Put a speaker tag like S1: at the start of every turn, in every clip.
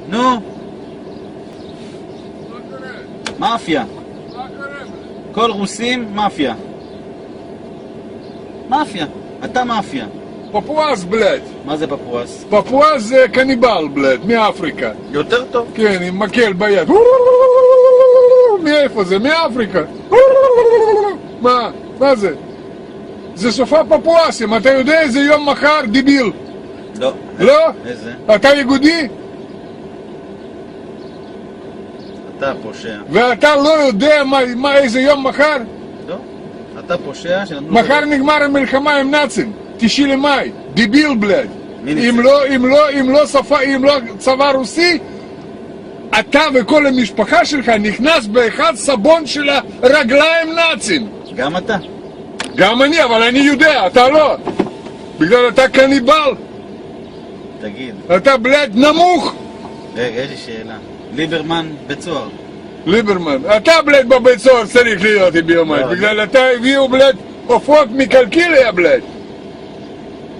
S1: נו. מאפיה. כל רוסים מאפיה. מאפיה. אתה מאפיה.
S2: פפואס, בלד.
S1: מה זה פפואס?
S2: פפואס זה קניבל, בלד, מאפריקה.
S1: יותר טוב.
S2: כן, עם מקל ביד. מאיפה זה? מאפריקה. מה זה? זה סופה פפואסים, אתה יודע איזה יום מחר, דיביל?
S1: לא.
S2: לא?
S1: איזה?
S2: אתה יהודי?
S1: אתה פושע.
S2: ואתה לא יודע איזה יום מחר?
S1: לא. אתה פושע שנתנו...
S2: מחר נגמר המלחמה עם נאצים, 9 למאי, דיביל בלד.
S1: מי
S2: אם לא צבא רוסי, אתה וכל המשפחה שלך נכנס באחד סבון של הרגליים נאצים.
S1: גם אתה?
S2: גם אני, אבל אני יודע, אתה לא. בגלל אתה קניבל.
S1: תגיד.
S2: אתה בלד נמוך.
S1: רגע, יש לי שאלה. ליברמן בצוהר.
S2: ליברמן, אתה בלד בבית סוהר צריך להיות ביומיים. בגלל אתה הביאו בלד עופות מקלקיליה בלד.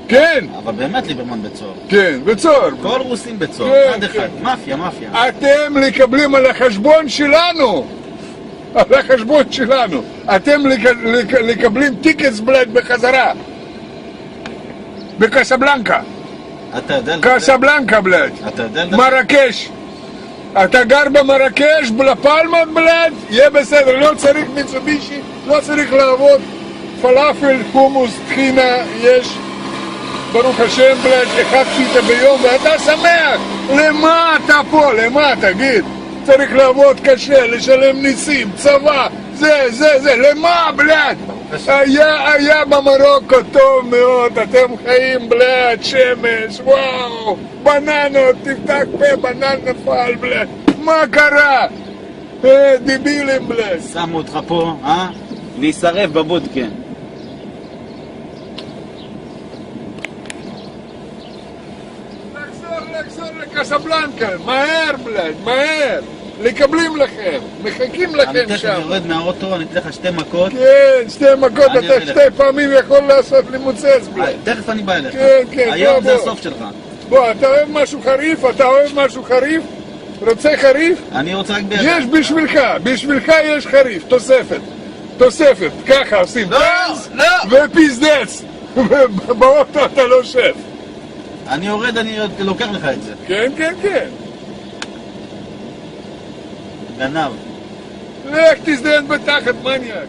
S2: כן.
S1: אבל באמת ליברמן בצוהר.
S2: כן, בצוהר.
S1: כל רוסים בצוהר, אחד אחד. מאפיה, מאפיה.
S2: אתם מקבלים על החשבון שלנו. על החשבון שלנו. אתם מקבלים טיקטס בלד בחזרה. בקסבלנקה.
S1: אתה יודע...
S2: קסבלנקה בלד.
S1: אתה יודע...
S2: מרקש. אתה גר במרקש, בלפלמות בלד, יהיה בסדר, לא צריך מיצובישי, לא צריך לעבוד. פלאפל, חומוס, טחינה, יש. ברוך השם בלד, אחד פיתה ביום ואתה שמח. למה אתה פה? למה? תגיד. צריך לעבוד קשה, לשלם ניסים, צבא, זה, למה בלד? היה במרוקו טוב מאוד, אתם חיים בלד, שמש, וואו, בננות, תפתח פה, בנן נפל בלד, מה קרה? דיבילים בלד.
S1: שמו אותך פה, להישרף בבודקה.
S2: לחזור לקסבלנקה, מהר בלד, מהר. לקבלים לכם, מחכים לכם שם.
S1: אני תכף יורד מהאוטו, אני אתן לך 2 מכות.
S2: כן, 2 מכות, אתה 2 פעמים יכול לעשות לי מוצץ בלד.
S1: תכף אני בא אליך.
S2: כן,
S1: היום זה הסוף שלך.
S2: בוא, אתה אוהב משהו חריף? אתה אוהב משהו חריף? רוצה חריף?
S1: אני רוצה רק בידך.
S2: יש בשבילך יש חריף, תוספת, ככה עושים.
S1: לא!
S2: ופיזדץ. באוטו אתה לא שף.
S1: אני יורד, אני לוקח לך את זה.
S2: כן.
S1: גנב.
S2: לך תזדיין בתחת, מניאק.